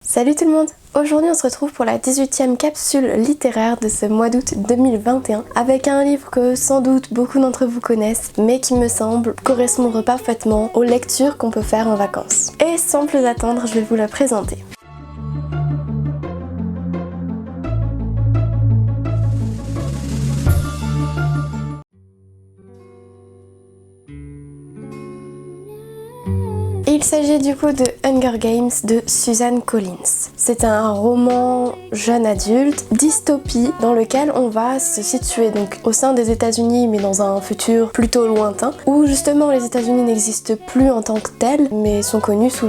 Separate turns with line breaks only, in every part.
Salut tout le monde! Aujourd'hui on se retrouve pour la 18e capsule littéraire de ce mois d'août 2021 avec un livre que sans doute beaucoup d'entre vous connaissent mais qui me semble correspondre parfaitement aux lectures qu'on peut faire en vacances. Et sans plus attendre, je vais vous le présenter. Il s'agit du coup de Hunger Games de Suzanne Collins. C'est un roman jeune adulte, dystopie, dans lequel on va se situer donc au sein des États-Unis mais dans un futur plutôt lointain où justement les États-Unis n'existent plus en tant que tels mais sont connus sous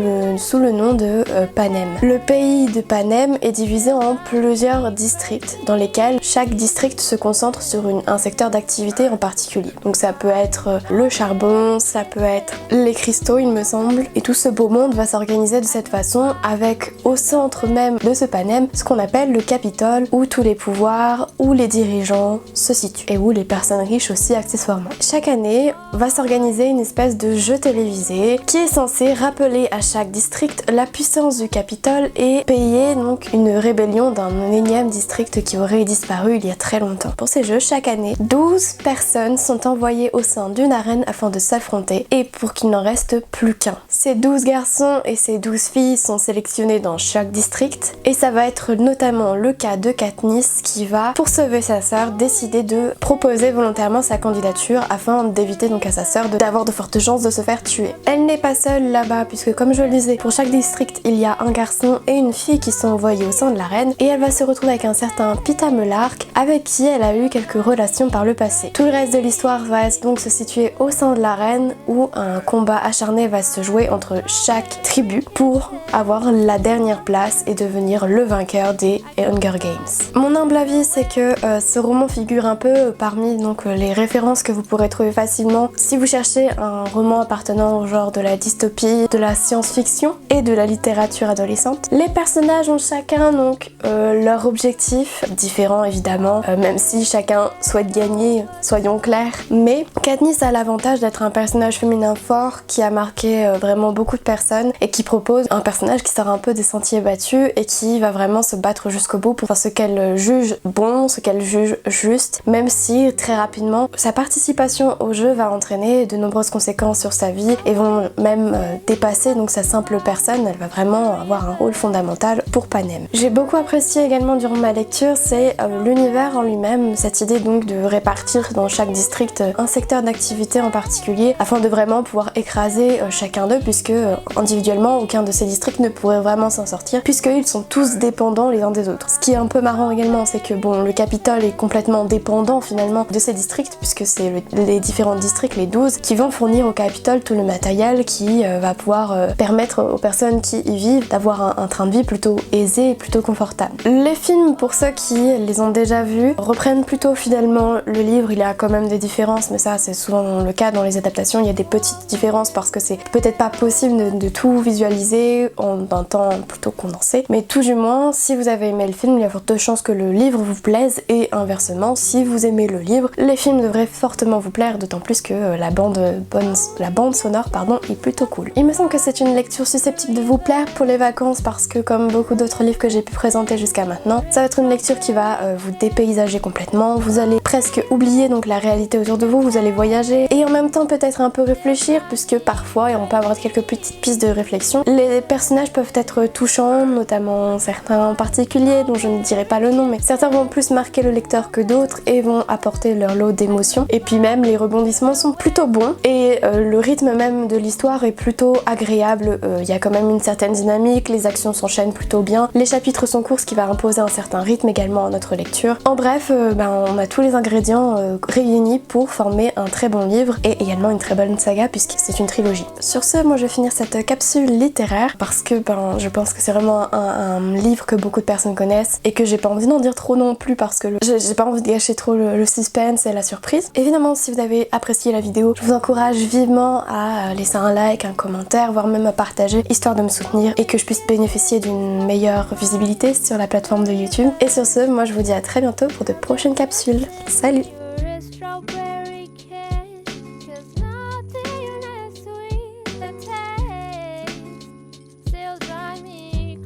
le nom de Panem. Le pays de Panem est divisé en plusieurs districts dans lesquels chaque district se concentre sur un secteur d'activité en particulier. Donc ça peut être le charbon, ça peut être les cristaux il me semble. Et tout ce beau monde va s'organiser de cette façon avec au centre même de ce Panem ce qu'on appelle le Capitole où tous les pouvoirs, où les dirigeants se situent et où les personnes riches aussi accessoirement. Chaque année va s'organiser une espèce de jeu télévisé qui est censé rappeler à chaque district la puissance du Capitole et payer donc une rébellion d'un énième district qui aurait disparu il y a très longtemps. Pour ces jeux, chaque année, 12 personnes sont envoyées au sein d'une arène afin de s'affronter et pour qu'il n'en reste plus qu'un. Ces 12 garçons et ces 12 filles sont sélectionnés dans chaque district et ça va être notamment le cas de Katniss qui va, pour sauver sa sœur, décider de proposer volontairement sa candidature afin d'éviter donc à sa sœur d'avoir de fortes chances de se faire tuer. Elle n'est pas seule là-bas puisque comme je le disais, pour chaque district il y a un garçon et une fille qui sont envoyés au sein de l'arène et elle va se retrouver avec un certain Peeta Mellark avec qui elle a eu quelques relations par le passé. Tout le reste de l'histoire va donc se situer au sein de l'arène où un combat acharné va se jouer entre chaque tribu pour avoir la dernière place et devenir le vainqueur des Hunger Games. Mon humble avis c'est que ce roman figure un peu parmi donc les références que vous pourrez trouver facilement si vous cherchez un roman appartenant au genre de la dystopie, de la science-fiction et de la littérature adolescente. Les personnages ont chacun donc leur objectif, différent évidemment, même si chacun souhaite gagner, soyons clairs, mais Katniss a l'avantage d'être un personnage féminin fort qui a marqué vraiment beaucoup de personnes et qui propose un personnage qui sort un peu des sentiers battus et qui va vraiment se battre jusqu'au bout pour faire ce qu'elle juge bon, ce qu'elle juge juste, même si très rapidement sa participation au jeu va entraîner de nombreuses conséquences sur sa vie et vont même dépasser donc sa simple personne. Elle va vraiment avoir un rôle fondamental pour Panem. J'ai beaucoup apprécié également durant ma lecture, c'est l'univers en lui-même, cette idée donc de répartir dans chaque district un secteur d'activité en particulier afin de vraiment pouvoir écraser chacun d'eux puisque individuellement aucun de ces districts ne pourrait vraiment s'en sortir puisqu'ils sont tous dépendants les uns des autres. Ce qui est un peu marrant également c'est que bon, le Capitole est complètement dépendant finalement de ces districts puisque c'est les différents districts, les 12, qui vont fournir au Capitole tout le matériel qui va pouvoir permettre aux personnes qui y vivent d'avoir un train de vie plutôt aisé et plutôt confortable. Les films, pour ceux qui les ont déjà vus, reprennent plutôt fidèlement le livre. Il y a quand même des différences mais ça c'est souvent le cas dans les adaptations, il y a des petites différences parce que c'est peut-être pas possible de tout visualiser en un temps plutôt condensé, mais tout du moins si vous avez aimé le film il y a forte chance que le livre vous plaise et inversement si vous aimez le livre les films devraient fortement vous plaire, d'autant plus que la bande sonore est plutôt cool. Il me semble que c'est une lecture susceptible de vous plaire pour les vacances parce que comme beaucoup d'autres livres que j'ai pu présenter jusqu'à maintenant, ça va être une lecture qui va vous dépaysager complètement, vous allez presque oublier donc la réalité autour de vous, vous allez voyager et en même temps peut-être un peu réfléchir puisque parfois on peut avoir quelques petites pistes de réflexion. Les personnages peuvent être touchants, notamment certains en particulier dont je ne dirai pas le nom, mais certains vont plus marquer le lecteur que d'autres et vont apporter leur lot d'émotions. Et puis même les rebondissements sont plutôt bons et le rythme même de l'histoire est plutôt agréable. Il y a quand même une certaine dynamique, les actions s'enchaînent plutôt bien, les chapitres sont courts ce qui va imposer un certain rythme également à notre lecture. En bref, on a tous les ingrédients réunis pour former un très bon livre et également une très bonne saga puisque c'est une trilogie. Sur ce, moi je vais finir cette capsule littéraire parce que je pense que c'est vraiment un livre que beaucoup de personnes connaissent et que j'ai pas envie d'en dire trop non plus parce que j'ai pas envie de gâcher trop le suspense et la surprise. Évidemment, si vous avez apprécié la vidéo, je vous encourage vivement à laisser un like, un commentaire, voire même à partager histoire de me soutenir et que je puisse bénéficier d'une meilleure visibilité sur la plateforme de YouTube. Et sur ce, moi je vous dis à très bientôt pour de prochaines capsules. Salut!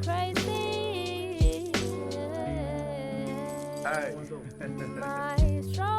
Crazy Aye.
My strawberry